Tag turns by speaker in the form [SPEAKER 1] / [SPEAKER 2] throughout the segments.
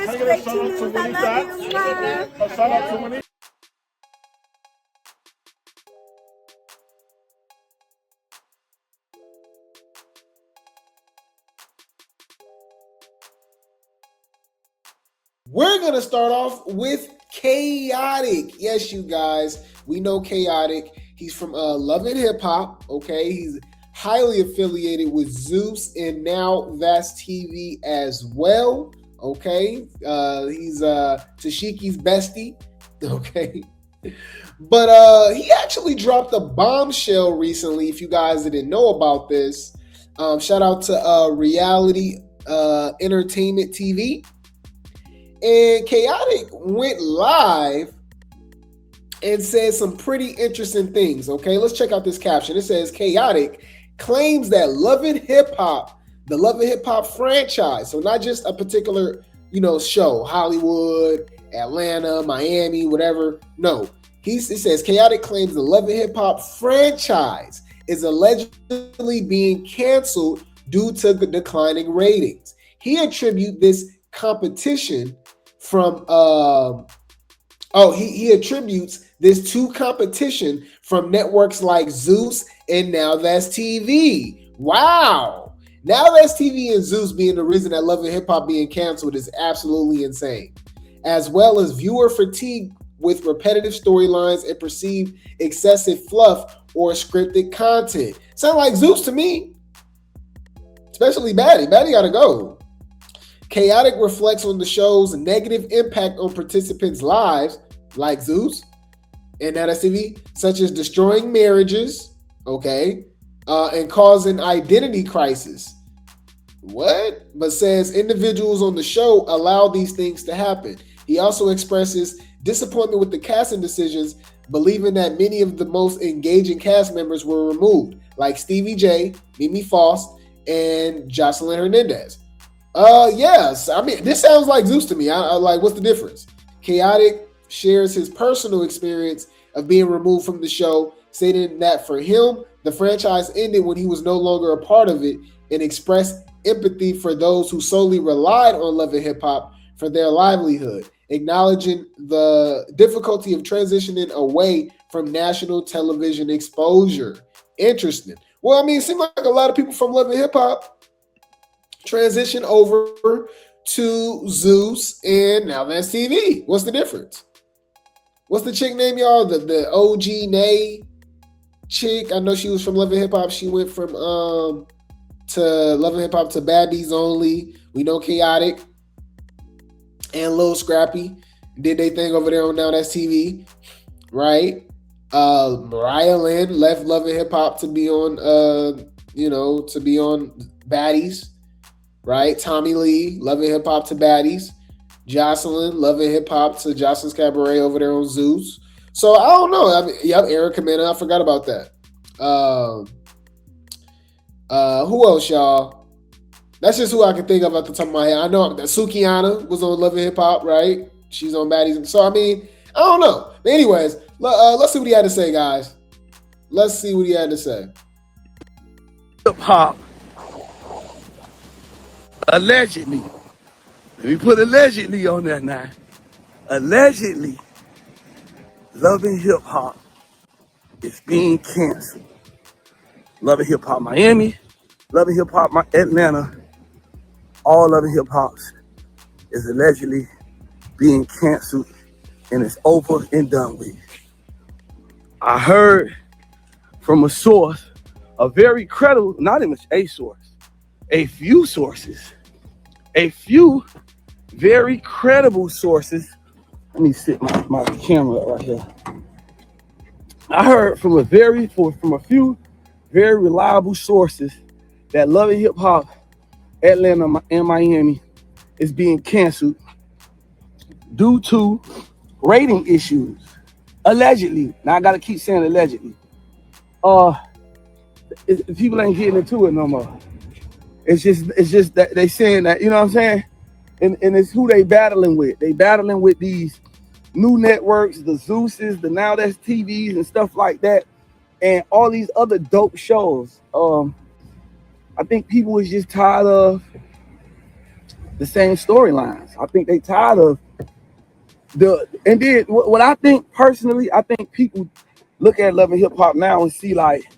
[SPEAKER 1] this. Grape Tea News, I love you. Bye.
[SPEAKER 2] Shout out to Monique.
[SPEAKER 3] We're going to start off with Khaotic. Yes, you guys, we know Khaotic. He's from Love and Hip Hop, okay? He's highly affiliated with Zeus and NowThatsTV as well, okay? He's Tashiki's bestie, okay? But he actually dropped a bombshell recently, if you guys didn't know about this. Shout out to Reality Entertainment TV. And Khaotic went live and said some pretty interesting things, okay? Let's check out this caption. It says, Khaotic claims that Love and Hip Hop, the Love and Hip Hop franchise, so not just a particular, show, Hollywood, Atlanta, Miami, whatever. No, it says Khaotic claims the Love and Hip Hop franchise is allegedly being canceled due to declining ratings. He attributes this competition from he attributes this to competition from networks like Zeus and NowThatsTV. Wow. NowThatsTV and Zeus being the reason that Love and Hip Hop being canceled is absolutely insane. As well as viewer fatigue with repetitive storylines and perceived excessive fluff or scripted content. Sound like Zeus to me. Especially Baddies. Baddies gotta go. Khaotic reflects on the show's negative impact on participants' lives, like Zeus and NowThatsTV, such as destroying marriages, okay, and causing identity crisis. What? But says individuals on the show allow these things to happen. He also expresses disappointment with the casting decisions, believing that many of the most engaging cast members were removed, like Stevie J, Mimi Faust, and Jocelyn Hernandez. Yes. I mean, this sounds like Zeus to me. I like, what's the difference? Khaotic shares his personal experience of being removed from the show, stating that for him, the franchise ended when he was no longer a part of it, and expressed empathy for those who solely relied on Love and Hip Hop for their livelihood, acknowledging the difficulty of transitioning away from national television exposure. Interesting. Well, I mean, it seems like a lot of people from Love and Hip Hop transition over to Zeus and NowThatsTV. What's the difference? What's the chick name, y'all? The OG Nay chick. I know she was from Love and Hip Hop. She went from to Love and Hip Hop to Baddies Only. We know Khaotic and Lil Scrappy did they thing over there on NowThatsTV, right? Mariah Lynn left Love and Hip Hop to be on to be on Baddies. Right, Tommy Lee, Love and Hip Hop to Baddies. Jocelyn, Love and Hip Hop to Jocelyn's Cabaret over there on Zeus. So I don't know. I mean, yep, Erica Mena, I forgot about that. Who else, y'all? That's just who I can think of at the top of my head. I know that Sukiana was on Love and Hip Hop, right? She's on Baddies. So I mean, I don't know. But anyways, let's see what he had to say, guys. Let's see what he had to say.
[SPEAKER 4] Hip hop. Allegedly, let me put allegedly on that now. Allegedly, Love and Hip Hop is being canceled. Love and Hip Hop Miami, Love and Hip Hop Atlanta, all Love and Hip Hops is allegedly being canceled, and it's over and done with. I heard from a source, a very credible, not even a source, a few sources, a few very credible sources. Let me sit my camera right here. I heard from a few very reliable sources that Love and Hip Hop Atlanta and Miami is being canceled due to rating issues. Allegedly. Now I gotta keep saying allegedly. People ain't getting into it no more. It's just that they saying that, you know what I'm saying? And it's who they battling with. They battling with these new networks, the Zeuses, the NowThatsTVs and stuff like that, and all these other dope shows. I think people was just tired of the same storylines. I think they tired of and then what I think personally, I think people look at Love and Hip Hop now and see like,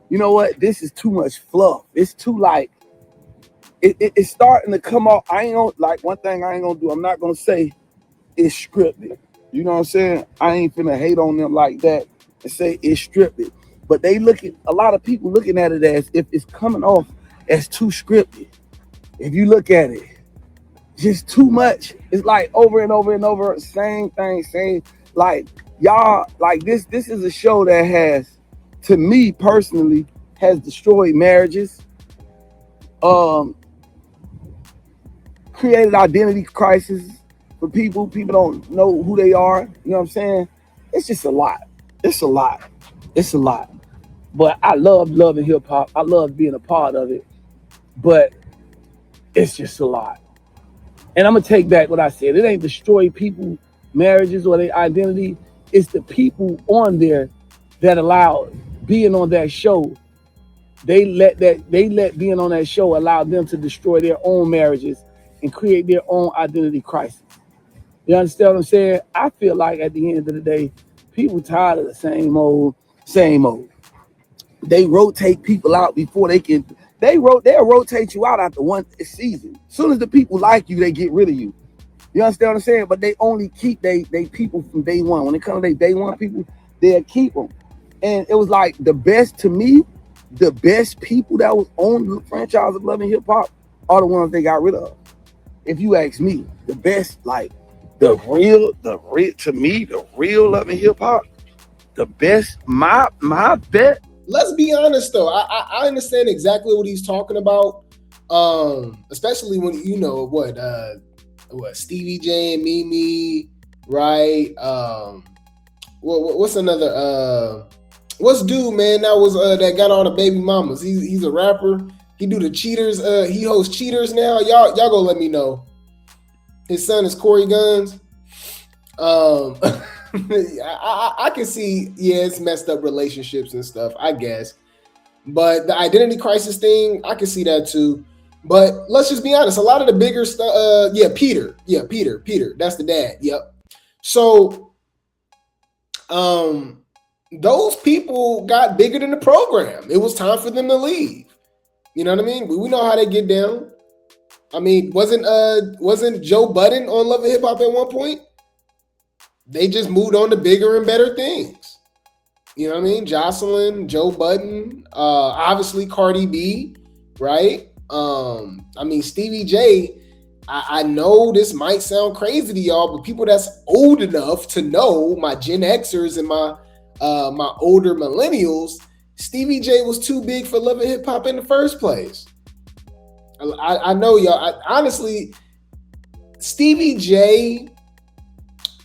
[SPEAKER 4] you know what, this is too much fluff. It's too like, it's starting to come off. I ain't gonna, like, one thing I ain't gonna do, I'm not gonna say it's scripted. You know what I'm saying? I ain't finna hate on them like that and say it's scripted. But they look at, a lot of people looking at it as if it's coming off as too scripted. If you look at it, just too much. It's like over and over and over, same thing, same, like, y'all, like this is a show that has, to me personally, has destroyed marriages, created identity crisis for people. People don't know who they are. You know what I'm saying? It's just a lot. It's a lot. It's a lot. But I love Love and Hip Hop. I love being a part of it. But it's just a lot. And I'm gonna take back what I said. It ain't destroy people, marriages, or their identity. It's the people on there that allow being on that show. They let being on that show allow them to destroy their own marriages and create their own identity crisis. You understand what I'm saying? I feel like at the end of the day, people tired of the same old. They rotate people out before they can. They'll rotate you out after one season. As soon as the people like you, they get rid of you. You understand what I'm saying? But they only keep they people from day one. When it comes to day one people, they'll keep them. And it was like the best, to me, the best people that was on the franchise of Love and Hip Hop are the ones they got rid of. If you ask me, the best, like the real to me, the real Love and Hip Hop, the best, my bet.
[SPEAKER 3] Let's be honest though. I understand exactly what he's talking about. Especially when you know what Stevie J and Mimi, right? What's another what's dude, man, that was that got all the baby mamas. He's a rapper. He do the Cheaters, he hosts Cheaters now. Y'all go let me know. His son is Corey Guns. I can see, yeah, it's messed up relationships and stuff, I guess. But the identity crisis thing, I can see that too. But let's just be honest, a lot of the bigger stuff, Peter, that's the dad, yep. So, those people got bigger than the program. It was time for them to leave. You know what I mean? We know how they get down. I mean, wasn't Joe Budden on Love and Hip Hop at one point? They just moved on to bigger and better things. You know what I mean? Jocelyn, Joe Budden, obviously Cardi B, right? I mean, Stevie J, I know this might sound crazy to y'all, but people that's old enough to know, my Gen Xers and my older millennials, Stevie J was too big for Love and Hip Hop in the first place. I know y'all. Honestly, Stevie J,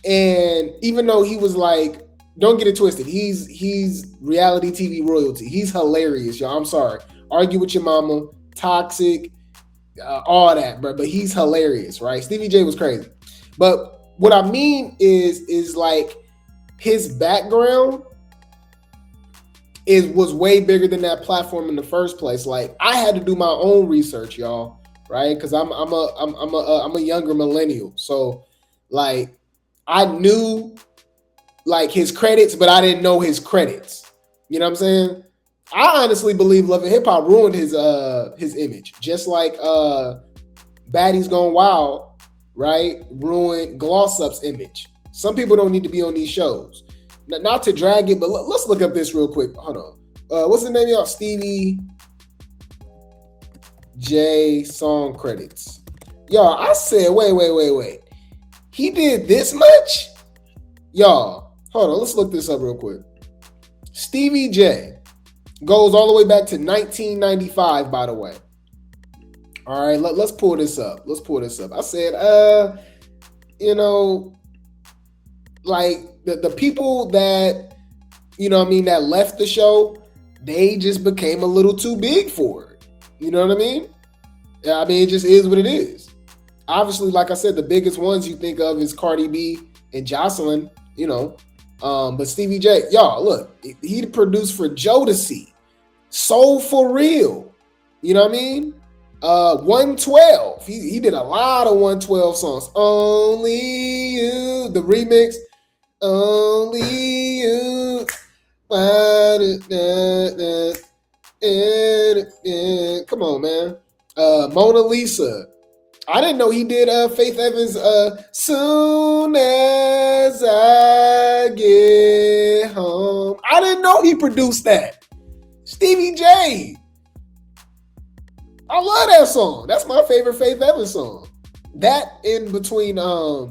[SPEAKER 3] and even though he was like, don't get it twisted, he's reality TV royalty. He's hilarious, y'all. I'm sorry. Argue with your mama, toxic, all that, bro. But he's hilarious, right? Stevie J was crazy. But what I mean is like his background was way bigger than that platform in the first place. Like, I had to do my own research, y'all, right? Because I'm a younger millennial, so like I knew like his credits, but I didn't know his credits. You know what I'm saying? I honestly believe Love and Hip Hop ruined his image, just like Baddies Gone Wild, right? Ruined Gloss Up's image. Some people don't need to be on these shows. Not to drag it, but let's look up this real quick. Hold on. What's the name of y'all? Stevie J song credits. Y'all, I said, wait. He did this much? Y'all, hold on. Let's look this up real quick. Stevie J goes all the way back to 1995, by the way. All right, let's pull this up. I said, you know, like the people that, you know what I mean, that left the show, they just became a little too big for it. You know what I mean? Yeah, I mean, it just is what it is. Obviously, like I said, the biggest ones you think of is Cardi B and Jocelyn, you know. But Stevie J, y'all, look, he produced for Jodeci, Soul for Real. You know what I mean? 112. He did a lot of 112 songs. Only You, the remix. Only You. Come on, man. Mona Lisa. I didn't know he did Faith Evans' Soon As I Get Home. I didn't know he produced that. Stevie J. I love that song. That's my favorite Faith Evans song. That in between I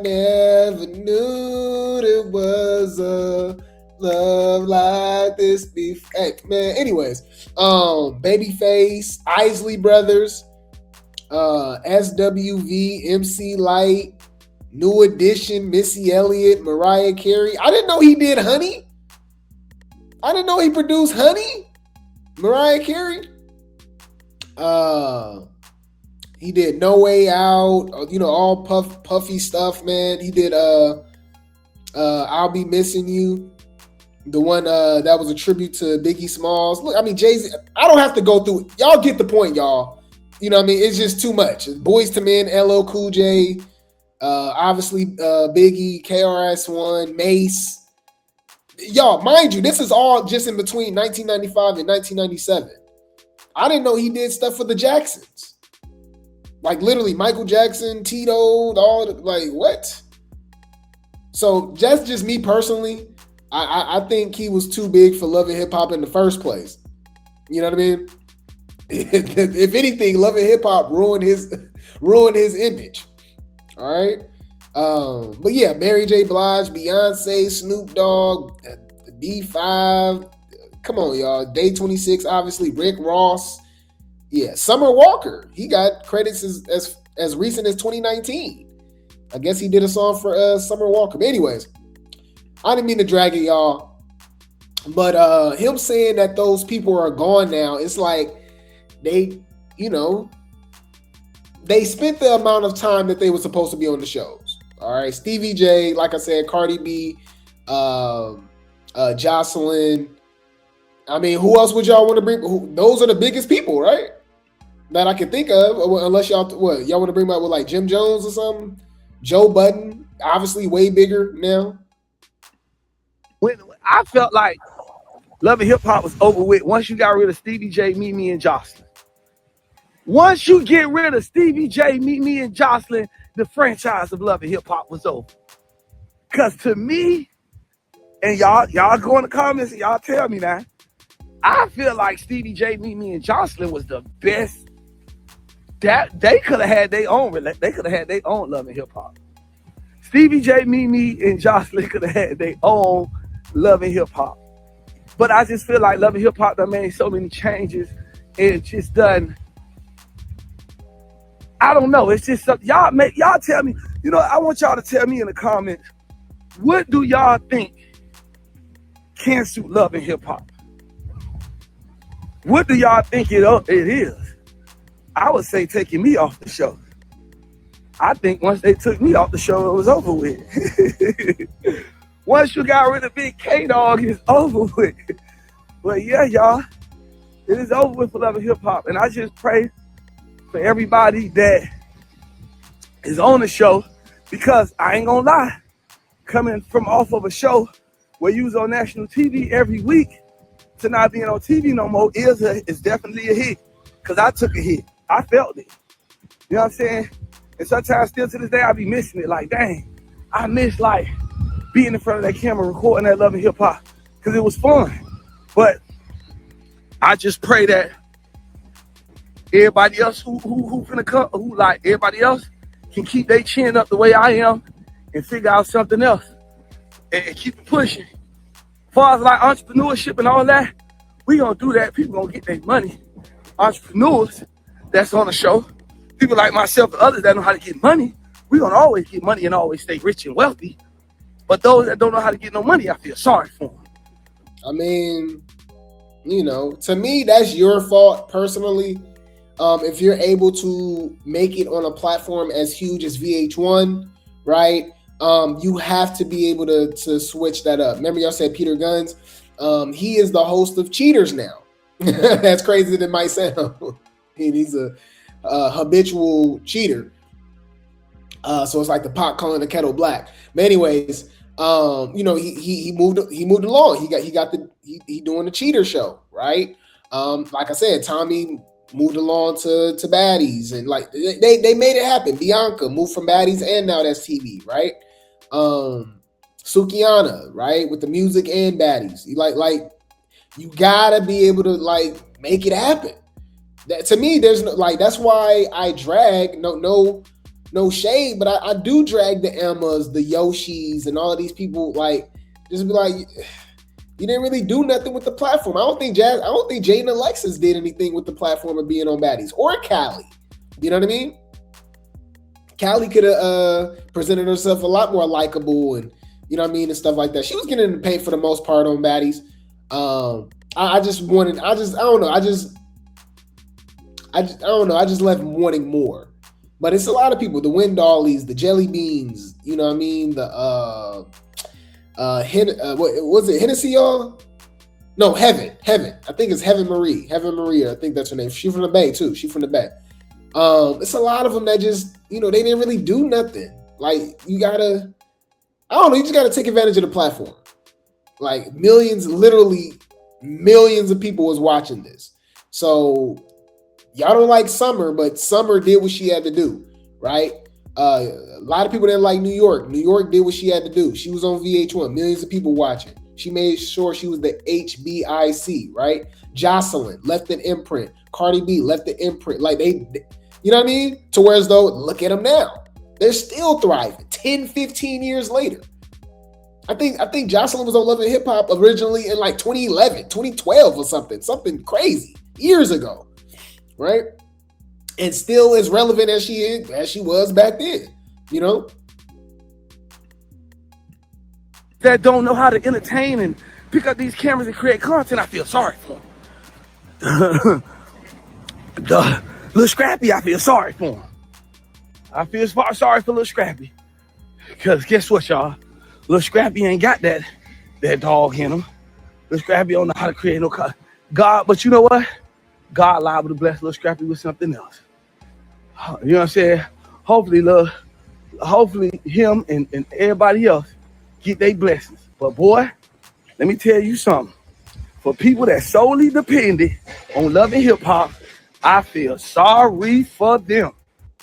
[SPEAKER 3] never knew there was a love like this before. Hey, man, anyways, Babyface, Isley Brothers, SWV, MC Light, New Edition, Missy Elliott, Mariah Carey. I didn't know he did Honey. I didn't know he produced Honey. Mariah Carey. He did No Way Out, all puffy stuff, man. He did I'll Be Missing You. The one that was a tribute to Biggie Smalls. Look, I mean, Jay-Z, I don't have to go through. Y'all get the point, y'all. You know what I mean? It's just too much. Boyz II Men, LL Cool J, obviously Biggie, KRS-One, Mace. Y'all, mind you, this is all just in between 1995 and 1997. I didn't know he did stuff for the Jacksons. Like literally Michael Jackson, Tito, what? So that's just me personally. I think he was too big for Love and Hip Hop in the first place. You know what I mean? If anything, Love and Hip Hop ruined his image. All right. But yeah, Mary J. Blige, Beyonce, Snoop Dogg, B5. Come on, y'all. Day 26, obviously. Rick Ross. Yeah, Summer Walker. He got credits as recent as 2019. I guess he did a song for Summer Walker. But anyways, I didn't mean to drag it, y'all. But him saying that those people are gone now, it's like they spent the amount of time that they were supposed to be on the shows. All right. Stevie J, like I said, Cardi B, Jocelyn. I mean, who else would y'all want to bring? Those are the biggest people, right? That I can think of, unless y'all want to bring back with like Jim Jones or something. Joe Budden, obviously way bigger now.
[SPEAKER 4] When I felt like Love and Hip Hop was over with once you got rid of Stevie J, Mimi, and Jocelyn. Once you get rid of Stevie J, Mimi, and Jocelyn, the franchise of Love and Hip Hop was over. Cause to me, and y'all go in the comments and y'all tell me now, I feel like Stevie J, Mimi, and Jocelyn was the best. That they could have had their own. They could have had their own Love and Hip Hop. Stevie J, Mimi, and Jocelyn could have had their own Love and Hip Hop. But I just feel like Love and Hip Hop done made so many changes. And just done. I don't know. It's just something y'all tell me. I want y'all to tell me in the comments, what do y'all think canceled Love and Hip Hop? What do y'all think it is? I would say taking me off the show. I think once they took me off the show, it was over with. Once you got rid of Big K-Dog, it's over with. But yeah, y'all, it is over with for Love and Hip Hop. And I just pray for everybody that is on the show, because I ain't gonna lie, coming from off of a show where you was on national TV every week to not being on TV no more is definitely a hit. Because I took a hit. I felt it. You know what I'm saying? And sometimes still to this day, I be missing it. Like, dang, I miss like being in front of that camera, recording that Love and Hip Hop, because it was fun. But I just pray that everybody else who finna come, everybody else can keep their chin up the way I am and figure out something else and keep it pushing. As far as like entrepreneurship and all that, we gonna do that. People gonna get their money. Entrepreneurs that's on the show, people like myself and others that know how to get money, we gonna always get money and always stay rich and wealthy. But those that don't know how to get no money, I feel sorry for them.
[SPEAKER 3] I mean, to me, that's your fault personally. If you're able to make it on a platform as huge as VH1, right? You have to be able to switch that up. Remember, y'all said Peter Guns. He is the host of Cheaters now. That's crazy as it might sound. He's a habitual cheater. So it's like the pot calling the kettle black. But anyways, he moved along. He doing the cheater show, right? Like I said, Tommy moved along to Baddies, and like they made it happen. Bianca moved from Baddies and Now That's TV, right? Sukiana, right, with the music and Baddies. You gotta be able to like make it happen. That to me, there's no like that's why I drag no shade, but I do drag the Emmas, the Yoshis, and all of these people. Like, just be like, you didn't really do nothing with the platform. I don't think Jade and Alexis did anything with the platform of being on Baddies, or Callie. You know what I mean? Callie could have presented herself a lot more likable, and you know what I mean, and stuff like that. She was getting paid for the most part on Baddies. I just left wanting more. But it's a lot of people, the Windollies, the Jelly Beans, you know what I mean? What was it, Hennessy, y'all? No, Heaven. I think it's Heaven Marie, I think that's her name. She's from the Bay, too. She's from the Bay. It's a lot of them that just, they didn't really do nothing. Like, you just gotta take advantage of the platform. Like, literally millions of people was watching this. So, y'all don't like Summer, but Summer did what she had to do, right? A lot of people didn't like New York. New York did what she had to do. She was on VH1, millions of people watching. She made sure she was the HBIC, right? Jocelyn left an imprint. Cardi B left the imprint. Like they you know what I mean? To where as though, look at them now. They're still thriving 10, 15 years later. I think Jocelyn was on Love and Hip Hop originally in like 2011, 2012 or something crazy, years ago. Right, and still as relevant as she was back then,
[SPEAKER 4] That don't know how to entertain and pick up these cameras and create content. I feel sorry for them. Lil Scrappy, I feel sorry for him. I feel sorry for Lil Scrappy, because guess what, y'all? Lil Scrappy ain't got that dog in him. Lil Scrappy don't know how to create no God, but you know what? God liable to bless Lil Scrappy with something else. You know what I'm saying? Hopefully him and everybody else get their blessings. But boy, let me tell you something. For people that solely depended on Love and Hip Hop, I feel sorry for them.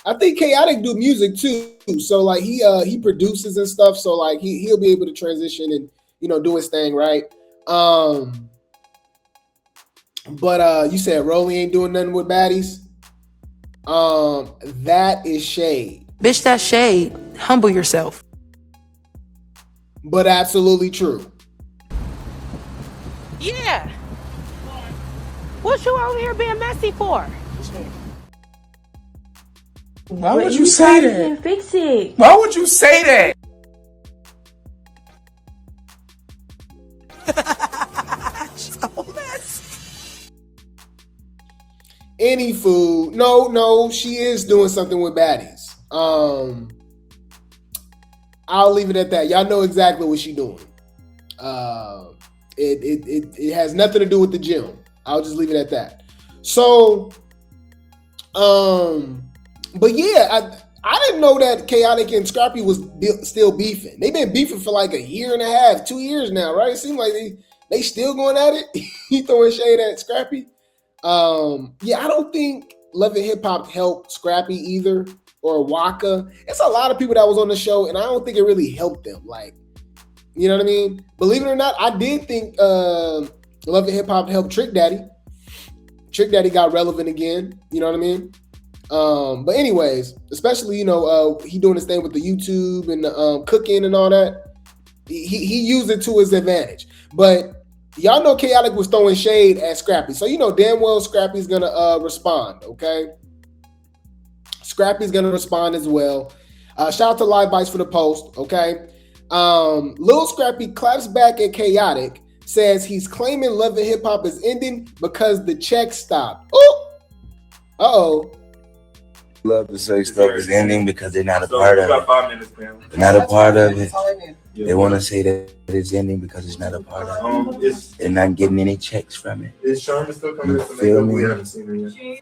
[SPEAKER 3] I think Khaotic do music too. So like he produces and stuff. So like he'll be able to transition and do his thing, right? But you said Rolly ain't doing nothing with Baddies. That is shade.
[SPEAKER 2] Bitch, that's shade. Humble yourself.
[SPEAKER 3] But absolutely true.
[SPEAKER 5] Yeah. What you over here being messy for?
[SPEAKER 6] Why would you say that?
[SPEAKER 5] Fix it.
[SPEAKER 6] Why would you say that?
[SPEAKER 3] Any food. No, she is doing something with Baddies. I'll leave it at that. Y'all know exactly what she's doing. It has nothing to do with the gym. I'll just leave it at that. So, but yeah, I didn't know that Khaotic and Scrappy was still beefing. They've been beefing for like a year and a half, 2 years now, right? It seems like they still going at it. He throwing shade at Scrappy. Yeah, I don't think Love and Hip Hop helped Scrappy either, or Waka. It's a lot of people that was on the show, and I don't think it really helped them. Like, you know what I mean? Believe it or not, I did think Love and Hip Hop helped Trick Daddy. Trick Daddy got relevant again. You know what I mean? But anyways, especially he doing his thing with the YouTube and the cooking and all that. He used it to his advantage. But y'all know Khaotic was throwing shade at Scrappy, so damn well Scrappy's gonna respond. Okay, Scrappy's gonna respond as well. Shout out to Live Bites for the post. Okay, Lil Scrappy claps back at Khaotic, says he's claiming Love and Hip Hop is ending because the check stopped. Oh, uh-oh.
[SPEAKER 7] Love to say stuff is ending because they're not a part of it. They're not a part of it. They want to say that it's ending because it's not a part of it. They're not getting any checks from it.
[SPEAKER 1] Is Sharma still coming?
[SPEAKER 7] You feel me?
[SPEAKER 1] We haven't seen her yet.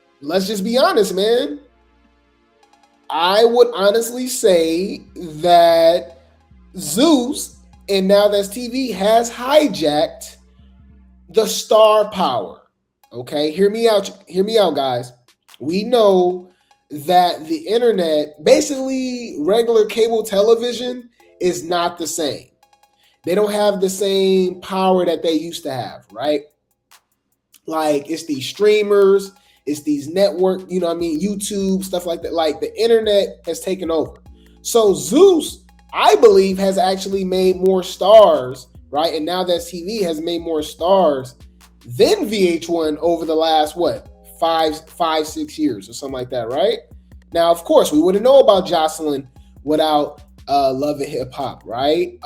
[SPEAKER 3] let's just be honest, man. I would honestly say that Zeus and Now That's TV has hijacked the star power. Okay, hear me out, guys. We know that the internet, basically regular cable television, is not the same. They don't have the same power that they used to have, right? Like, it's these streamers, it's these network, you know what I mean, YouTube, stuff like that. Like, the internet has taken over. So Zeus, I believe, has actually made more stars, right? And Now That's TV has made more stars than VH1 over the last, 5-6 years or something like that, right? Now, of course, we wouldn't know about Jocelyn without Love and Hip Hop, right?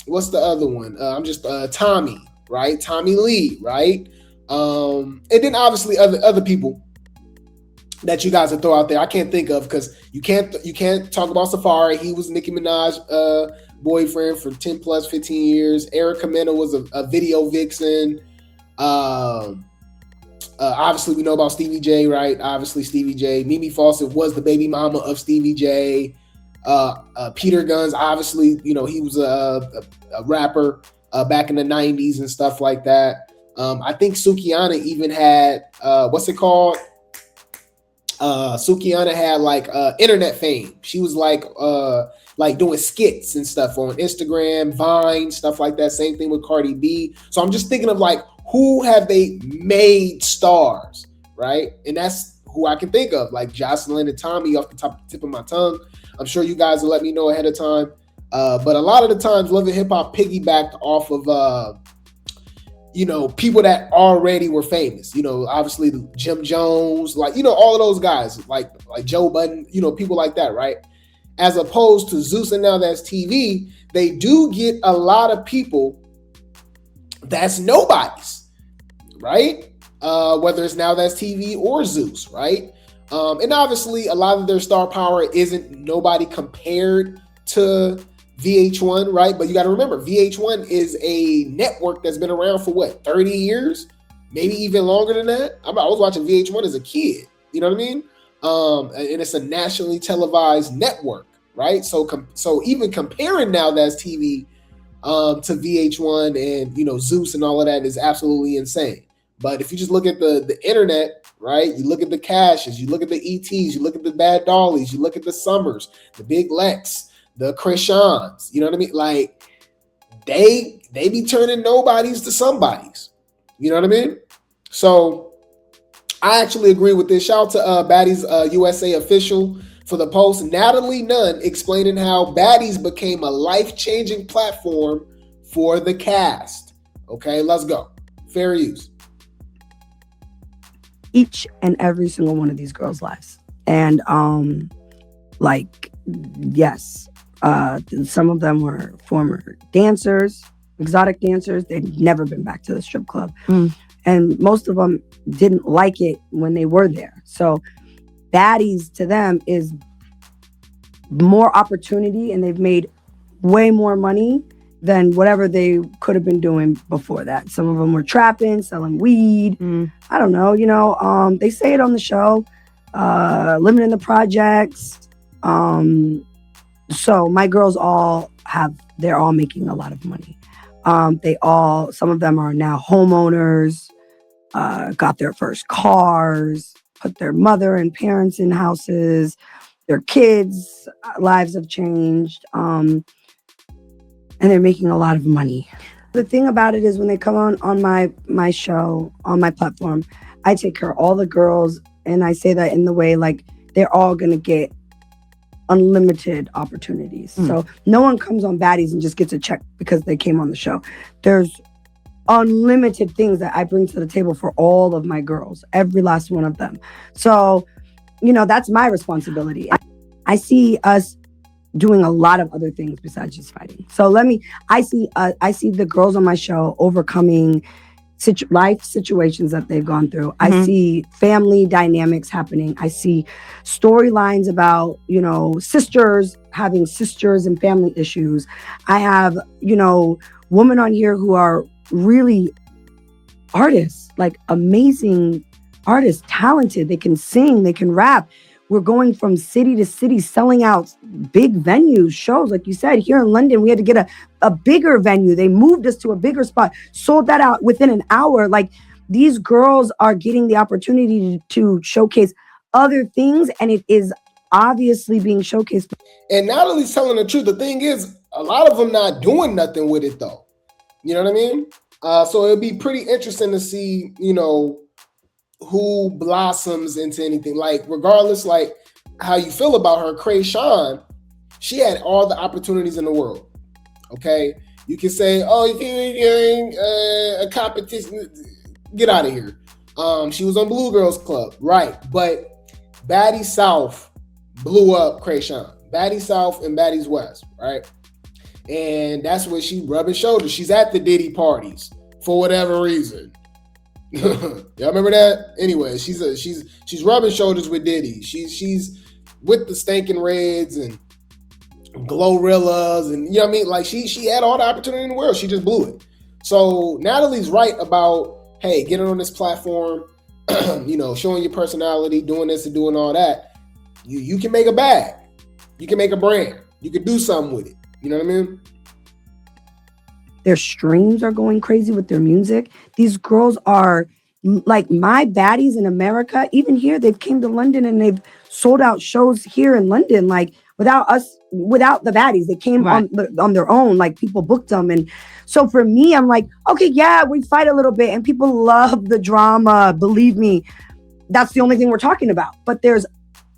[SPEAKER 3] What's the other one? I'm just Tommy, right? Tommy Lee, right? And then obviously other people that you guys would throw out there. I can't think of, because you can't talk about Safari. He was Nicki Minaj boyfriend for 10 plus 15 years. Erica Mena was a video vixen. Obviously we know about Stevie J, right? Obviously Stevie J. Mimi Fawcett was the baby mama of Stevie J. Peter Guns, obviously, you know, he was a rapper back in the 90s and stuff like that. I think Sukiana even had what's it called? Sukiana had like internet fame. She was like doing skits and stuff on Instagram, Vine, stuff like that. Same thing with Cardi B. So I'm just thinking of like, who have they made stars, right? And that's who I can think of, like Jocelyn and Tommy off the tip of my tongue. I'm sure you guys will let me know ahead of time. But a lot of the times, Love and Hip Hop piggybacked off of people that already were famous. You know, obviously Jim Jones, like, you know, all of those guys, like Joe Budden, you know, people like that, right? As opposed to Zeus and Now That's TV, they do get a lot of people that's nobodies, right? Whether it's Now That's TV or Zeus, right? And obviously a lot of their star power isn't nobody compared to VH1, right? But you got to remember, VH1 is a network that's been around for 30 years, maybe even longer than that. I was watching VH1 as a kid, you know what I mean? And it's a nationally televised network, right? So even comparing Now That's TV to VH1 and, you know, Zeus and all of that is absolutely insane. But if you just look at the internet, right? You look at the Cashes, you look at the ETs, you look at the Bad Dollies, you look at the Summers, the Big Lex, the Krishans, you know what I mean? Like, they be turning nobodies to somebodies. You know what I mean? So I actually agree with this. Shout out to Baddies USA official for the post. Natalie Nunn explaining how Baddies became a life-changing platform for the cast. Okay, let's go. Fair use.
[SPEAKER 8] Each and every single one of these girls' lives. And yes, some of them were former dancers, exotic dancers. They'd never been back to the strip club. And most of them didn't like it when they were there. So Baddies to them is more opportunity, and they've made way more money than whatever they could have been doing before that. Some of them were trapping, selling weed. I don't know, you know, they say it on the show, living in the projects. So my girls they're all making a lot of money. Some of them are now homeowners, got their first cars, put their mother and parents in houses, their kids' lives have changed. And they're making a lot of money. The thing about it is, when they come on my show, on my platform, I take care of all the girls, and I say that in the way, like, they're all gonna get unlimited opportunities. So no one comes on Baddies and just gets a check because they came on the show. There's unlimited things that I bring to the table for all of my girls, every last one of them. So, you know, that's my responsibility. I see us doing a lot of other things besides just fighting. So I see the girls on my show overcoming life situations that they've gone through. I see family dynamics happening. I see storylines about, you know, sisters having sisters and family issues. I have, you know, women on here who are really artists, like amazing artists, talented. They can sing, they can rap. We're going from city to city, selling out big venues, shows. Like you said, here in London, we had to get a bigger venue. They moved us to a bigger spot, sold that out within an hour. Like, these girls are getting the opportunity to showcase other things, and it is obviously being showcased.
[SPEAKER 3] And Natalie's telling the truth. The thing is, a lot of them not doing nothing with it, though. You know what I mean? So it'll be pretty interesting to see, you know, who blossoms into anything. Like, regardless, like, how you feel about her, Kreayshawn, she had all the opportunities in the world. Okay? You can say, oh, you're a competition. Get out of here. She was on Blue Girls Club. Right. But Baddies South blew up Kreayshawn. Baddies South and Baddies West. Right? And that's where she rubbing shoulders. She's at the Diddy parties for whatever reason. Y'all remember that? Anyway, she's rubbing shoulders with Diddy. She's with the Stankin' Reds and Glorillas, and you know what I mean? Like, she had all the opportunity in the world. She just blew it. So Natalie's right about, hey, getting on this platform, you know, showing your personality, doing this and doing all that. You can make a bag. You can make a brand. You can do something with it. You know what I mean?
[SPEAKER 8] Their streams are going crazy with their music. These girls are like my baddies in America. Even here, they've came to London and they've sold out shows here in London. Like, without the baddies, they came on their own. Like, people booked them. And so for me, I'm like, okay, yeah, we fight a little bit and people love the drama. Believe me, that's the only thing we're talking about. But there's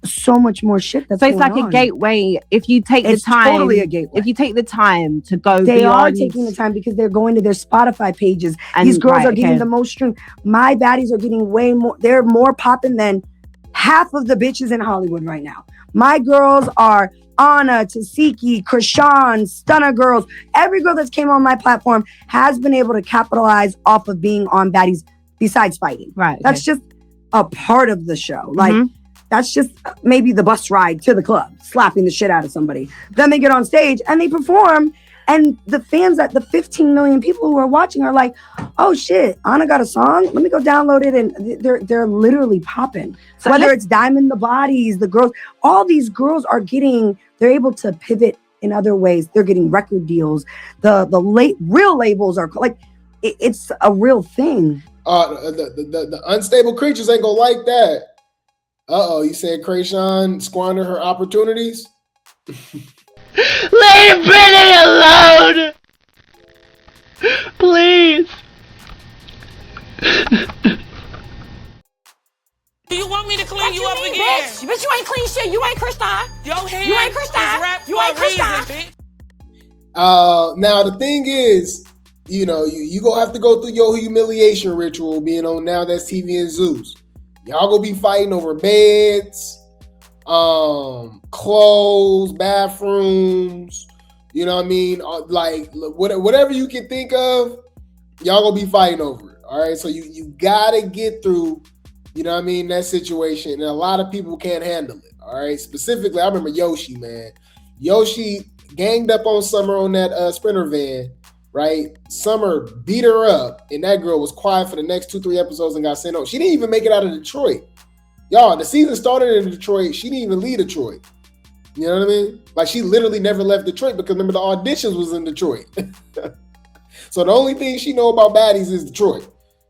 [SPEAKER 8] so much more shit that's going on.
[SPEAKER 5] So it's like a gateway. If you take the time,
[SPEAKER 8] totally a gateway.
[SPEAKER 5] If you take the time to go,
[SPEAKER 8] they are taking the time because they're going to their Spotify pages. And these girls are getting the most stream. My baddies are getting way more. They're more popping than half of the bitches in Hollywood right now. My girls are Ahna, Tasiki, Krishan, Stunner Girls. Every girl that's came on my platform has been able to capitalize off of being on baddies besides fighting.
[SPEAKER 5] Right.
[SPEAKER 8] That's just a part of the show. Like, that's just maybe the bus ride to the club, slapping the shit out of somebody. Then they get on stage and they perform, and the fans, that the 15 million people who are watching are like, oh shit, Ahna got a song? Let me go download it. And they're literally popping. So whether it's Diamond the Bodies, the girls, all these girls are they're able to pivot in other ways. They're getting record deals. The real labels are like, it's a real thing.
[SPEAKER 3] The unstable creatures ain't gonna like that. You said Kreayshawn squandered her opportunities?
[SPEAKER 9] Leave Brittany alone! Please!
[SPEAKER 2] Do you want me to clean you up again?
[SPEAKER 5] Bitch, you ain't clean shit. You ain't Krishan.
[SPEAKER 2] Your hand
[SPEAKER 5] You ain't Krishan.
[SPEAKER 2] is wrapped
[SPEAKER 5] You
[SPEAKER 2] for
[SPEAKER 5] ain't
[SPEAKER 2] a reason,
[SPEAKER 5] Krishan.
[SPEAKER 2] bitch.
[SPEAKER 3] Now the thing is, you know, you gonna have to go through your humiliation ritual being on Now That's TV and Zeus. Y'all gonna be fighting over beds, clothes, bathrooms, you know what I mean? Like, whatever you can think of, y'all gonna be fighting over it. All right. So you gotta get through, you know what I mean, that situation. And a lot of people can't handle it. All right. Specifically, I remember Yoshi, man. Yoshi ganged up on Summer on that Sprinter van, right? Summer beat her up, and that girl was quiet for the next 2-3 episodes and got sent home. She didn't even make it out of Detroit. Y'all, the season started in Detroit. She didn't even leave Detroit. You know what I mean? Like, she literally never left Detroit because remember the auditions was in Detroit. So the only thing she know about baddies is Detroit.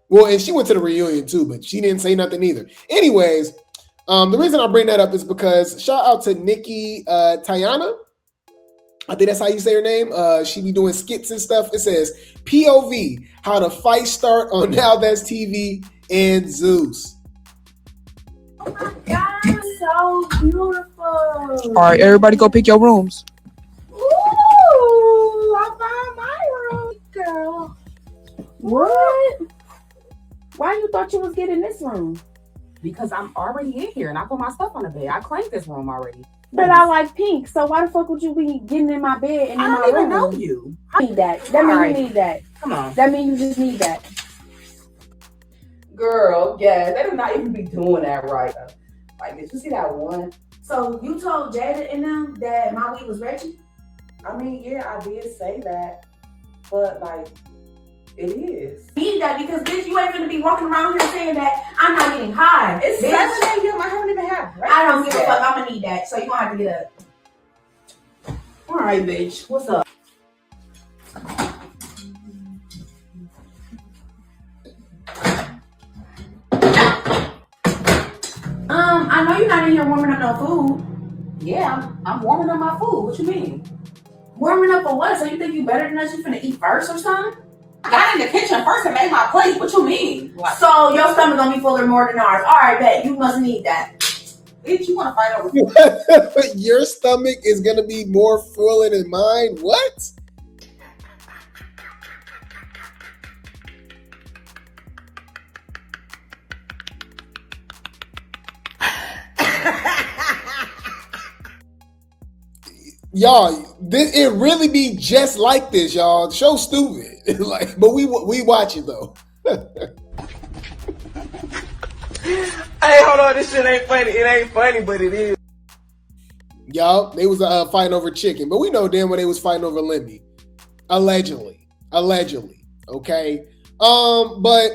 [SPEAKER 3] Well, and she went to the reunion too, but she didn't say nothing either. Anyways, the reason I bring that up is because shout out to Nikki Tayana. I think that's how you say her name. She be doing skits and stuff. It says POV, how the fight start on Now That's TV and Zeus.
[SPEAKER 10] Oh my God, so beautiful.
[SPEAKER 11] All right, everybody go pick your rooms.
[SPEAKER 10] Ooh, I found my room, girl. What? Why you thought you was getting this room?
[SPEAKER 6] Because I'm already in here and I put my stuff on the bed. I claimed this room already.
[SPEAKER 10] But I like pink, so why the fuck would you be getting in my bed and in my room?
[SPEAKER 6] I don't even know you.
[SPEAKER 10] I need that. That means you need that.
[SPEAKER 6] Come on.
[SPEAKER 10] That means you just need that.
[SPEAKER 6] Girl, yeah, they do not even be doing that right. Like, did you see that one?
[SPEAKER 10] So you told Jada and them that my weed was Reggie?
[SPEAKER 6] I mean, yeah, I did say that. But, like, It is.
[SPEAKER 10] Need that because bitch, you ain't gonna be walking around here saying that I'm not getting high.
[SPEAKER 6] It's
[SPEAKER 10] bitch.
[SPEAKER 6] 7 a.m. I haven't even had breakfast.
[SPEAKER 10] I don't give a fuck. I'm gonna need that. So you gonna have to get up.
[SPEAKER 6] All right, bitch. What's up?
[SPEAKER 10] I know you're not in here warming up no food.
[SPEAKER 6] Yeah, I'm warming up my food. What you mean?
[SPEAKER 10] Warming up for what? So you think you better than us? You finna eat first or something?
[SPEAKER 6] I got in the kitchen first and made my plate. What you mean? What?
[SPEAKER 10] So your stomach gonna be fuller more than ours. All right, bet you must need that.
[SPEAKER 6] Bitch, you wanna fight over?
[SPEAKER 3] Your stomach is gonna be more fuller than mine. What? Y'all, it really be just like this, y'all. The show's stupid, like, but we watch it though.
[SPEAKER 4] Hey, hold on, this shit ain't funny. It ain't funny, but it is.
[SPEAKER 3] Y'all, they was fighting over chicken, but we know damn well they was fighting over Lemmy, allegedly. Okay, but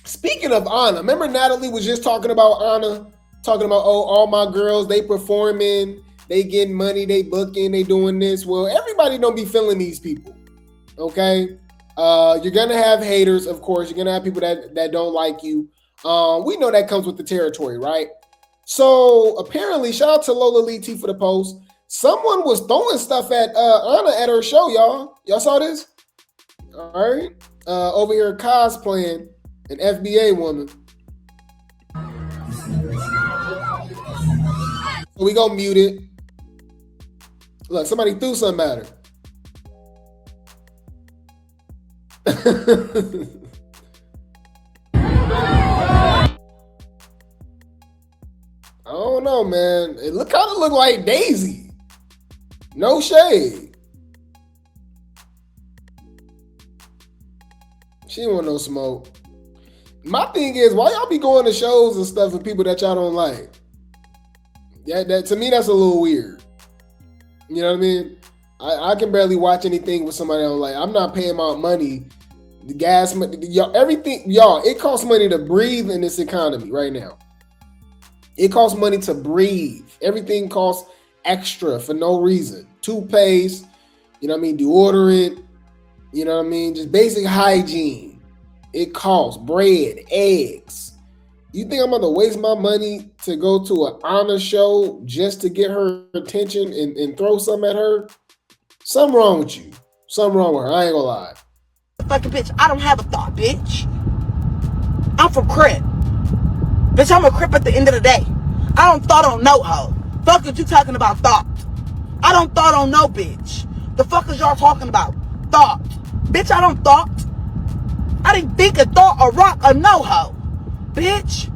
[SPEAKER 3] speaking of Ahna, remember Natalie was just talking about Ahna, talking about all my girls, they performing. They getting money, they booking, they doing this. Well, everybody don't be feeling these people, okay? You're going to have haters, of course. You're going to have people that don't like you. We know that comes with the territory, right? So apparently, shout out to Lola Lee T for the post. Someone was throwing stuff at Ahna at her show, y'all. Y'all saw this? All right. Over here cosplaying an FBA woman. So we gonna mute it. Look, somebody threw something at her. I don't know, man. It kind of look like Daisy. No shade. She didn't want no smoke. My thing is, why y'all be going to shows and stuff with people that y'all don't like? That to me, that's a little weird. You know what I mean? I can barely watch anything with somebody I don't like. I'm not paying my money, the gas, y'all, everything, y'all. It costs money to breathe in this economy right now. It costs money to breathe. Everything costs extra for no reason. Toothpaste, you know what I mean? Deodorant, you know what I mean? Just basic hygiene. It costs bread, eggs. You think I'm going to waste my money to go to an Ahna show just to get her attention and throw something at her? Something wrong with you. Something wrong with her. I ain't gonna lie.
[SPEAKER 5] Fucking bitch, I don't have a thought, bitch. I'm from Crip. Bitch, I'm a Crip at the end of the day. I don't thought on no hoe. Fuck is you talking about thought? I don't thought on no bitch. The fuck is y'all talking about? Thought. Bitch, I don't thought. I didn't think a thought, a rock, a no hoe. Bitch.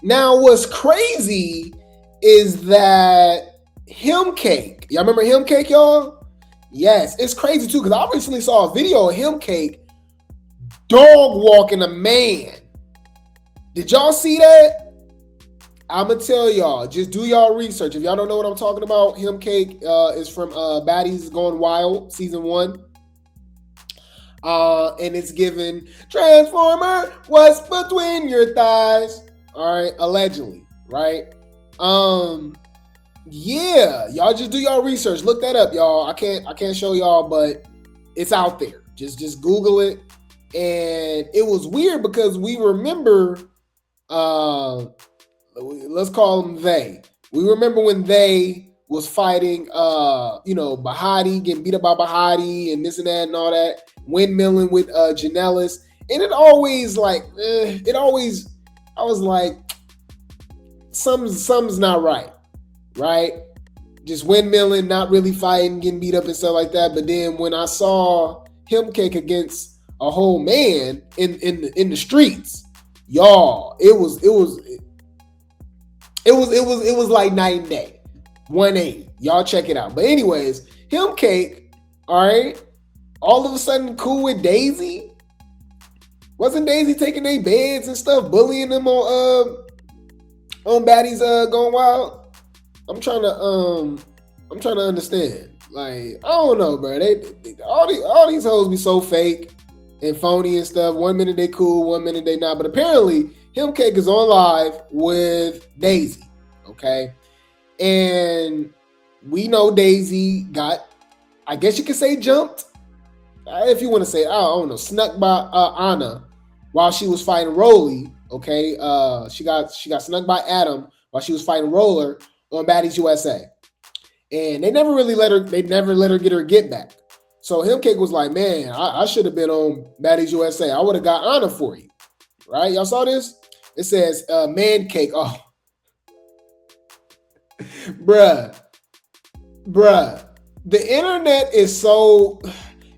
[SPEAKER 3] Now, what's crazy is that Himcake. Y'all remember Himcake, y'all? Yes, it's crazy too, because I recently saw a video of Himcake dog walking a man. Did y'all see that? I'ma tell y'all, just do y'all research. If y'all don't know what I'm talking about, Himcake is from Baddies Gone Wild, season 1. And it's given Transformer, what's between your thighs? All right, allegedly, right? Yeah, y'all just do y'all research. Look that up, y'all. I can't show y'all, but it's out there. Just Google it. And it was weird because we remember, let's call them they. We remember when they was fighting, Bahati, getting beat up by Bahati and this and that and all that, windmilling with Janellis. And it always I was like, something's not right, right? Just windmilling, not really fighting, getting beat up and stuff like that. But then when I saw Himcake against a whole man in the streets, y'all, it was like night and day. 180. Y'all check it out. But anyways, Himcake, all right, all of a sudden cool with Daisy. Wasn't Daisy taking their beds and stuff, bullying them on Baddies Gone Wild? I'm trying to understand. Like, I don't know, bro. They all these hoes be so fake and phony and stuff. 1 minute they cool, 1 minute they not. But apparently, Himcake is on live with Daisy. Okay, and we know Daisy got, I guess you could say, jumped. If you want to say, I don't know, snuck by Ahna while she was fighting Rolly. Okay, she got snuck by Adam while she was fighting Roller on Baddies USA. And they never really let her get her get back. So Himcake was like, man, I should have been on Baddies USA. I would have got Ahna for you. Right? Y'all saw this? It says man cake. Oh. Bruh. The internet is so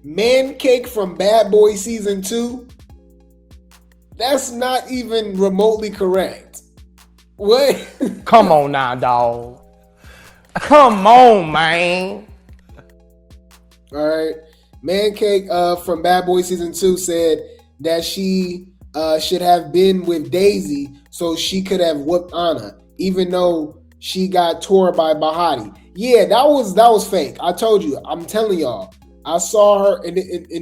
[SPEAKER 3] man cake from Bad Boy Season 2. That's not even remotely correct. What?
[SPEAKER 12] Come on now, dog. Come on, man.
[SPEAKER 3] All right. Man Cake from Bad Boy Season 2 said that she should have been with Daisy so she could have whooped Ahna, even though she got tore by Bahati. Yeah, that was fake. I told you. I'm telling y'all. I saw her and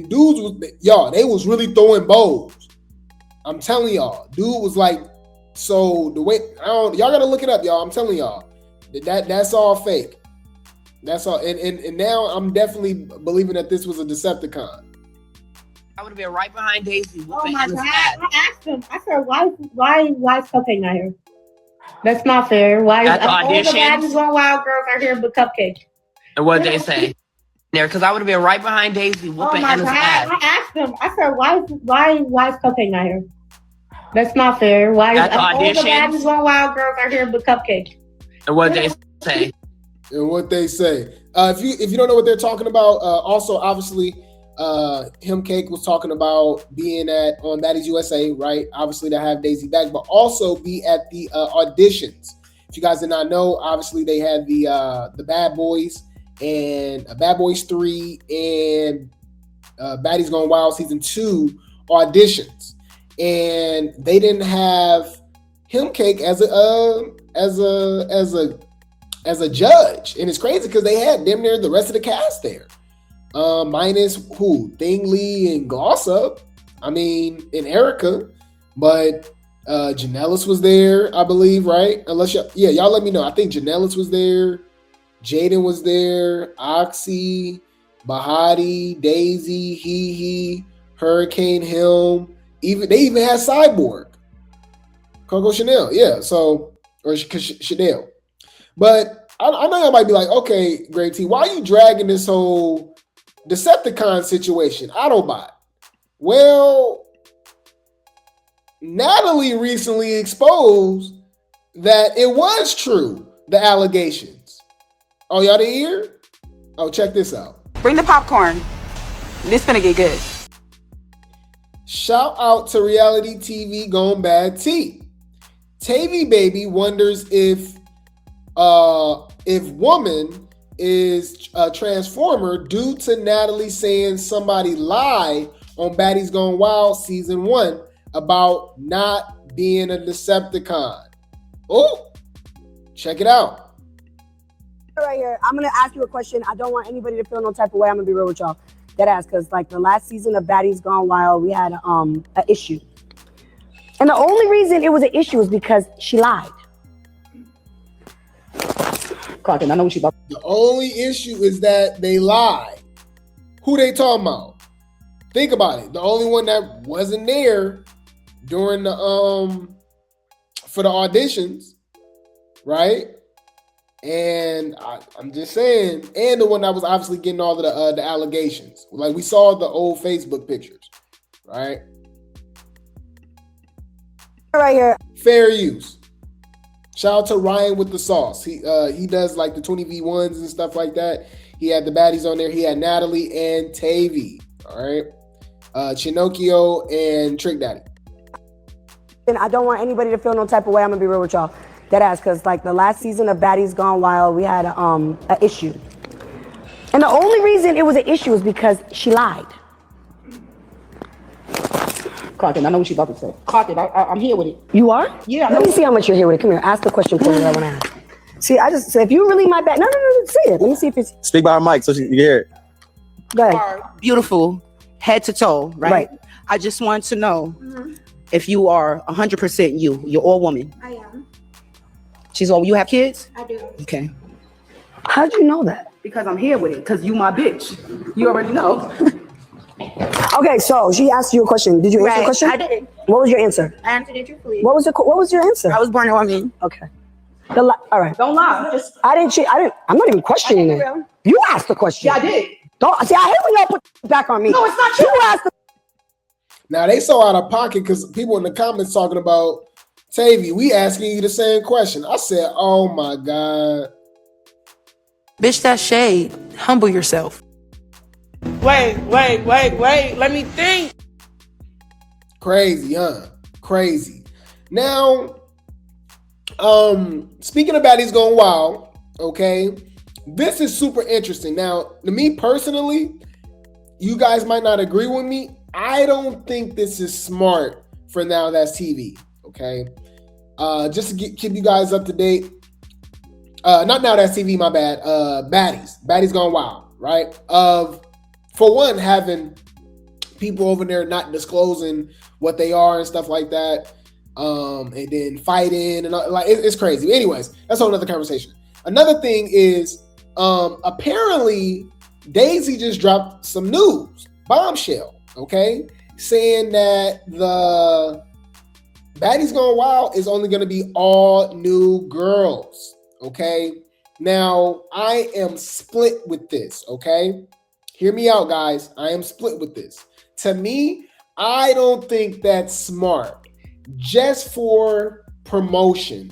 [SPEAKER 3] dudes was, y'all, they was really throwing bows. I'm telling y'all. Dude was like, so the way, y'all gotta look it up, y'all. I'm telling y'all. That's all fake. That's all. And now I'm definitely believing that this was a Decepticon.
[SPEAKER 13] I would have been right behind Daisy.
[SPEAKER 10] Oh my God. I asked him, I said, why is Cupcake not here? That's not fair. Why is all the Baddies Gone Wild girls are here but Cupcake?
[SPEAKER 13] And what did they say? There, because I would have been right behind Daisy whooping Anna's ass.
[SPEAKER 10] I asked him, I said, why is Cupcake not here? That's not fair. Why is all the Baddies Gone Wild girls are here but Cupcake?
[SPEAKER 13] And what they say?
[SPEAKER 3] And what they say. If you don't know what they're talking about, also obviously, Himcake was talking about being on Baddies USA, right? Obviously to have Daisy back, but also be at the auditions. If you guys did not know, obviously they had the Bad Boys and Bad Boys 3 and Baddies Gone Wild Season 2 auditions, and they didn't have Himcake as a judge, and it's crazy because they had damn near the rest of the cast there, minus who? Thing Lee and Glossa, and Erica, but Janellis was there, I believe, right? Unless y'all let me know. I think Janellis was there, Jaden was there, Oxy, Bahati, Daisy, Hee, Hurricane, Him. They even had Cyborg, Coco Chanel, yeah. So or Chanel. But I know y'all might be like, okay, Grape Tea, why are you dragging this whole Decepticon situation? Autobot. Well, Natalie recently exposed that it was true, the allegations. Oh, y'all didn't hear? Oh, check this out.
[SPEAKER 14] Bring the popcorn. This finna get good.
[SPEAKER 3] Shout out to reality TV Gone Bad Tea. Tavy Baby wonders if woman is a transformer due to Natalie saying somebody lied on Baddies Gone Wild Season 1 about not being a Decepticon. Oh, check it out.
[SPEAKER 8] Right here, I'm gonna ask you a question. I don't want anybody to feel no type of way. I'm gonna be real with y'all. That ass, because like the last season of Baddies Gone Wild, we had an issue. And the only reason it was an issue is because she lied.
[SPEAKER 3] I know what she about. The only issue is that they lied. Who they talking about? Think about it. The only one that wasn't there during the for the auditions, right? And I'm just saying, and the one that was obviously getting all of the allegations. Like we saw the old Facebook pictures, right?
[SPEAKER 8] Right here.
[SPEAKER 3] Fair use. Shout out to Ryan with the sauce. He does like the 20v1s and stuff like that. He had the baddies on there. He had Natalie and Tavy. All right. Chinocchio and Trick Daddy.
[SPEAKER 8] And I don't want anybody to feel no type of way. I'm gonna be real with y'all. That ass, because like the last season of Baddies Gone Wild, we had an issue. And the only reason it was an issue is because she lied.
[SPEAKER 5] Crockett, I know what she's about to say. Crockett, I'm here with it.
[SPEAKER 8] You are?
[SPEAKER 5] Yeah.
[SPEAKER 8] Let me see how much you're here with it. Come here, ask the question for me that I want to ask. See, I just said, if you really my bad, no. see it. Let me see if it's.
[SPEAKER 15] Speak by her mic so she can hear it.
[SPEAKER 8] Go ahead.
[SPEAKER 5] Are beautiful, head to toe, right? I just want to know if you are 100% you. You're all woman.
[SPEAKER 10] I am.
[SPEAKER 5] She's all. You have kids?
[SPEAKER 10] I do.
[SPEAKER 5] Okay.
[SPEAKER 8] How'd you know that?
[SPEAKER 5] Because I'm here with it. Because you my bitch. You already know.
[SPEAKER 8] Okay, so she asked you a question. Did you answer the question?
[SPEAKER 10] I did.
[SPEAKER 8] What was your answer?
[SPEAKER 10] I answered it truthfully.
[SPEAKER 8] What was your answer?
[SPEAKER 10] I was born a woman.
[SPEAKER 8] Okay. All right.
[SPEAKER 5] Don't lie.
[SPEAKER 8] I'm not even questioning it. You asked the question.
[SPEAKER 5] Yeah, I did.
[SPEAKER 8] Don't see. I hate when y'all put it back on me.
[SPEAKER 5] No, it's not true.
[SPEAKER 8] You asked.
[SPEAKER 3] Now they so out of pocket because people in the comments talking about Tavy. We asking you the same question. I said, "Oh my god."
[SPEAKER 2] Bitch, that shade. Humble yourself.
[SPEAKER 12] Wait. Let me think.
[SPEAKER 3] Crazy, huh? Crazy. Now, speaking of Baddies Gone Wild, okay, this is super interesting. Now, to me personally, you guys might not agree with me. I don't think this is smart for Now That's TV, okay? Just to keep you guys up to date. Not Now That's TV, my bad. Baddies Gone Wild, right? For one, having people over there not disclosing what they are and stuff like that, and then fighting and like it's crazy. Anyways, that's a whole other conversation. Another thing is, apparently Daisy just dropped some news, bombshell, okay, saying that the Baddies Gone Wild is only going to be all new girls, okay. Now I am split with this, okay. Hear me out, guys. I am split with this. To me, I don't think that's smart. Just for promotional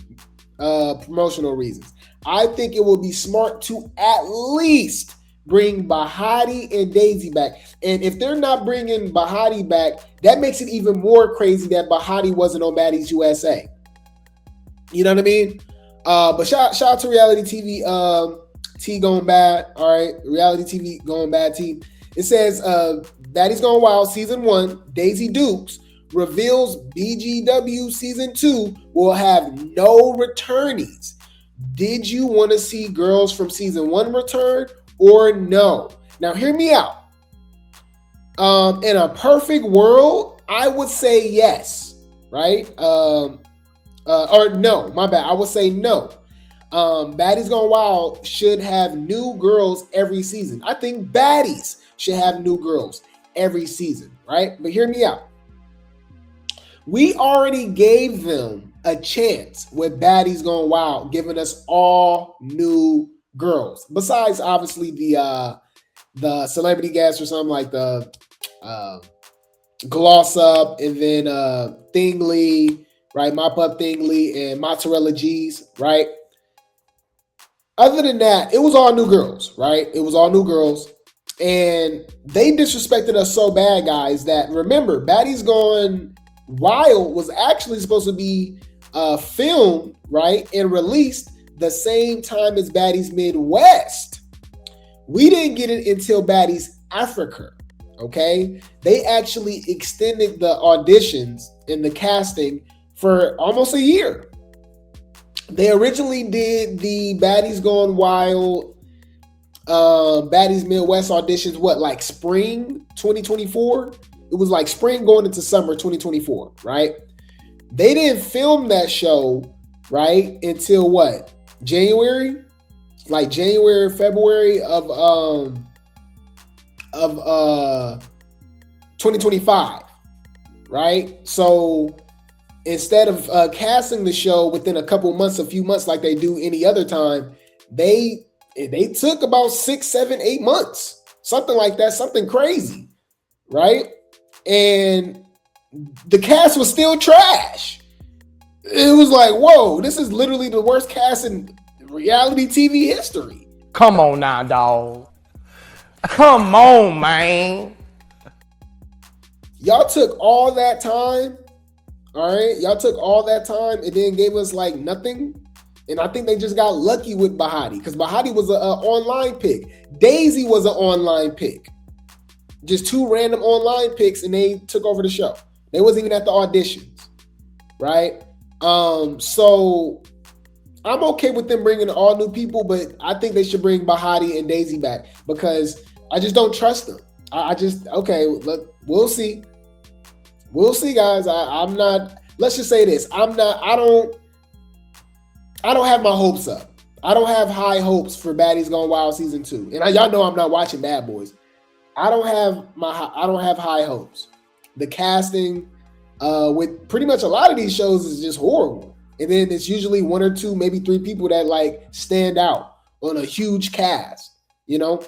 [SPEAKER 3] reasons. I think it will be smart to at least bring Bahati and Daisy back. And if they're not bringing Bahati back, that makes it even more crazy that Bahati wasn't on Baddies USA. You know what I mean? But shout out to reality TV. T going bad, all right. Reality TV going bad. T. It says Baddies Gone Wild season 1, Daisy Dukes reveals BGW season 2 will have no returnees. Did you want to see girls from season 1 return or no? Now hear me out. In a perfect world, I would say yes, right? Or no, my bad. I would say no. Baddies Gone Wild should have new girls every season. I think Baddies should have new girls every season, right? But hear me out. We already gave them a chance with Baddies Gone Wild, giving us all new girls. Besides, obviously, the celebrity guests or something like the Gloss Up and then Thingley, right? Mop Up Thingley and Mozzarella G's, right? Other than that, it was all new girls, right? It was all new girls. And they disrespected us so bad, guys, that remember, Baddies Gone Wild was actually supposed to be filmed, right? And released the same time as Baddies Midwest. We didn't get it until Baddies Africa, okay? They actually extended the auditions and the casting for almost a year. They originally did the Baddies Gone Wild, Baddies Midwest auditions, like spring 2024? It was like spring going into summer 2024, right? They didn't film that show, right, until what? January? Like January, February of 2025, right? So instead of casting the show within a few months like they do any other time, they took about 6, 7, 8 months, something like that, something crazy, right? And the cast was still trash. It was like, whoa, this is literally the worst cast in reality TV history.
[SPEAKER 12] Come on now, dog. Come on, man.
[SPEAKER 3] Y'all took all that time. All right, y'all took all that time and then gave us like nothing. And I think they just got lucky with Bahati because Bahati was an online pick. Daisy was an online pick. Just 2 random online picks and they took over the show. They wasn't even at the auditions, right? So I'm okay with them bringing all new people, but I think they should bring Bahati and Daisy back because I just don't trust them. Look, we'll see. We'll see, guys. I'm not. Let's just say this. I don't have my hopes up. I don't have high hopes for Baddies Gone Wild season 2. And y'all know I'm not watching Bad Boys. I don't have high hopes. The casting with pretty much a lot of these shows is just horrible. And then it's usually 1 or 2, maybe 3 people that like stand out on a huge cast, you know?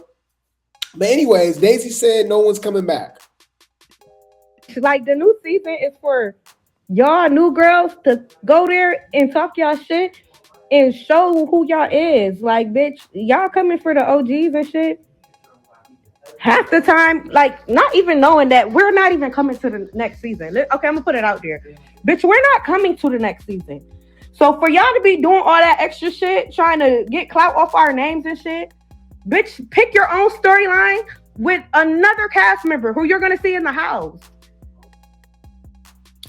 [SPEAKER 3] But anyways, Daisy said no one's coming back.
[SPEAKER 10] Like the new season is for y'all new girls to go there and talk y'all shit and show who y'all is. Like, bitch, y'all coming for the OGs and shit. Half the time, like, not even knowing that we're not even coming to the next season. Okay, I'm gonna put it out there. Bitch, we're not coming to the next season. So for y'all to be doing all that extra shit, trying to get clout off our names and shit, bitch, pick your own storyline with another cast member who you're gonna see in the house.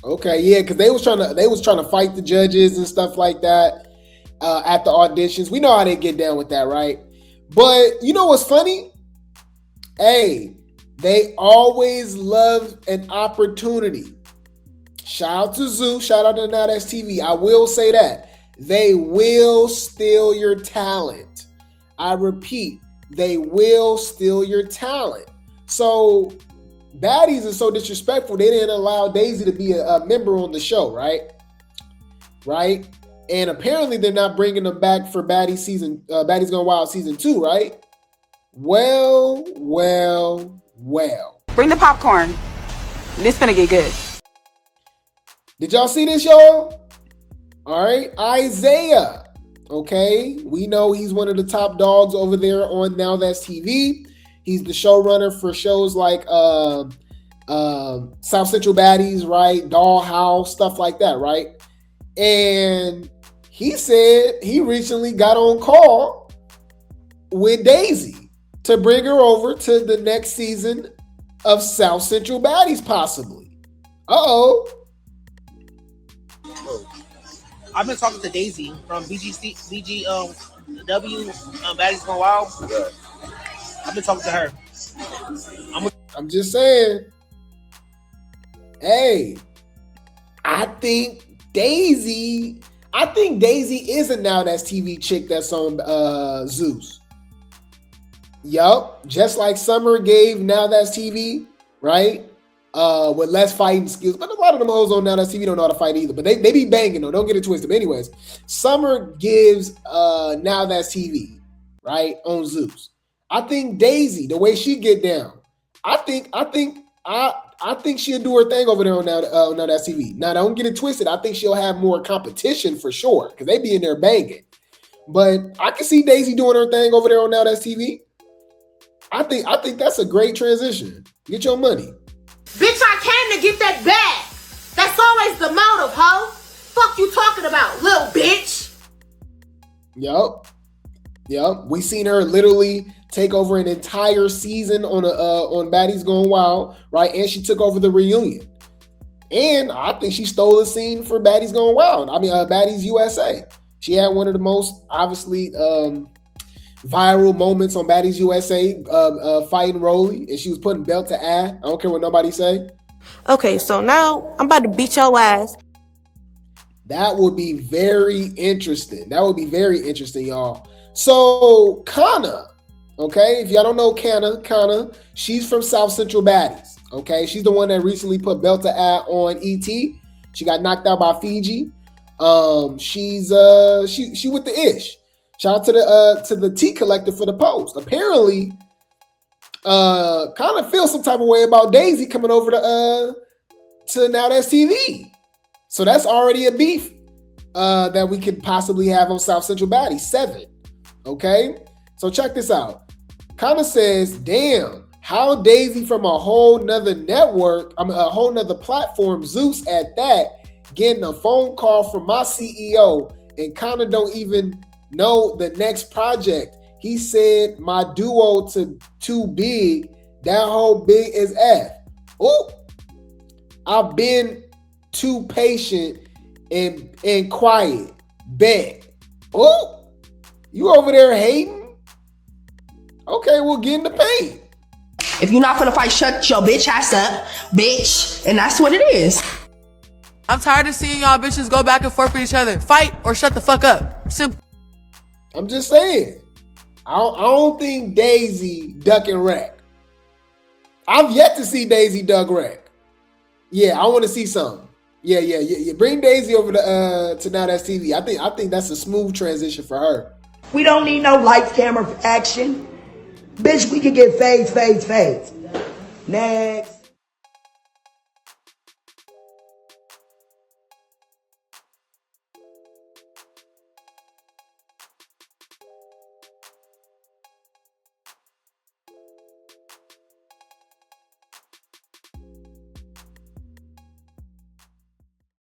[SPEAKER 3] Okay, yeah, because they was trying to fight the judges and stuff like that at the auditions. We know how they get down with that, right? But you know what's funny? Hey, they always love an opportunity. Shout out to Zeus, shout out to NowThatsTV. I will say that. They will steal your talent. I repeat, they will steal your talent. So Baddies are so disrespectful, they didn't allow Daisy to be a member on the show, right? Right? And apparently they're not bringing them back for Baddies Gone Wild season 2, right? Well.
[SPEAKER 14] Bring the popcorn. This finna get good.
[SPEAKER 3] Did y'all see this, y'all? All right, Isaiah. Okay, we know he's one of the top dogs over there on NowThatsTV. He's the showrunner for shows like South Central Baddies, right? Dollhouse, stuff like that, right? And he said he recently got on call with Daisy to bring her over to the next season of South Central Baddies, possibly. Uh-oh.
[SPEAKER 15] I've been talking to Daisy from BGW, Baddies Gone Wild. I've been talking to her.
[SPEAKER 3] I'm just saying. Hey, I think Daisy is a NowThatsTV chick that's on Zeus. Yup, just like Summer gave NowThatsTV, right? With less fighting skills. But a lot of them hoes on NowThatsTV don't know how to fight either. But they be banging though. Don't get it twisted. But anyways, Summer gives NowThatsTV, right? On Zeus. I think Daisy, the way she get down, I think she'll do her thing over there on NowThatsTV. Now, don't get it twisted. I think she'll have more competition for sure because they be in there banging. But I can see Daisy doing her thing over there on NowThatsTV. I think that's a great transition. Get your money.
[SPEAKER 16] Bitch, I came to get that bag. That's always the motive, ho. Fuck you talking about, little bitch.
[SPEAKER 3] Yup. We seen her literally take over an entire season on Baddies Gone Wild, right? And she took over the reunion. And I think she stole a scene for Baddies Gone Wild. I mean, Baddies USA. She had one of the most, obviously, viral moments on Baddies USA, fighting Rolly, and she was putting belt to ass. I don't care what nobody say.
[SPEAKER 16] Okay, so now I'm about to beat your ass.
[SPEAKER 3] That would be very interesting. Y'all. So, Kana, okay? If y'all don't know Kana, she's from South Central Baddies, okay? She's the one that recently put belt to ass on ET. She got knocked out by Fiji. She's she with the ish. Shout out to the Tea Collector for the post. Apparently, kind of feel some type of way about Daisy coming over to NowThatsTV. So that's already a beef that we could possibly have on South Central Baddies 7. Okay, so check this out. Kind of says, "Damn, how Daisy from a whole nother network, a whole nother platform, Zeus at that, getting a phone call from my CEO and kind of don't even know the next project. He said my duo too big, that whole big as F. Oh, I've been too patient and quiet. Bet. Oh, you over there hating? Okay, we'll get in the paint.
[SPEAKER 5] If you're not gonna fight, shut your bitch ass up, bitch. And that's what it is.
[SPEAKER 2] I'm tired of seeing y'all bitches go back and forth with each other. Fight or shut the fuck up. Simple.
[SPEAKER 3] I'm just saying. I don't think Daisy duck and wreck. I've yet to see Daisy duck wreck. Yeah, I want to see something. Yeah. Bring Daisy over to Now That's TV. I think that's a smooth transition for her.
[SPEAKER 17] We don't need no lights, camera, action. Bitch, we can get fades. Next.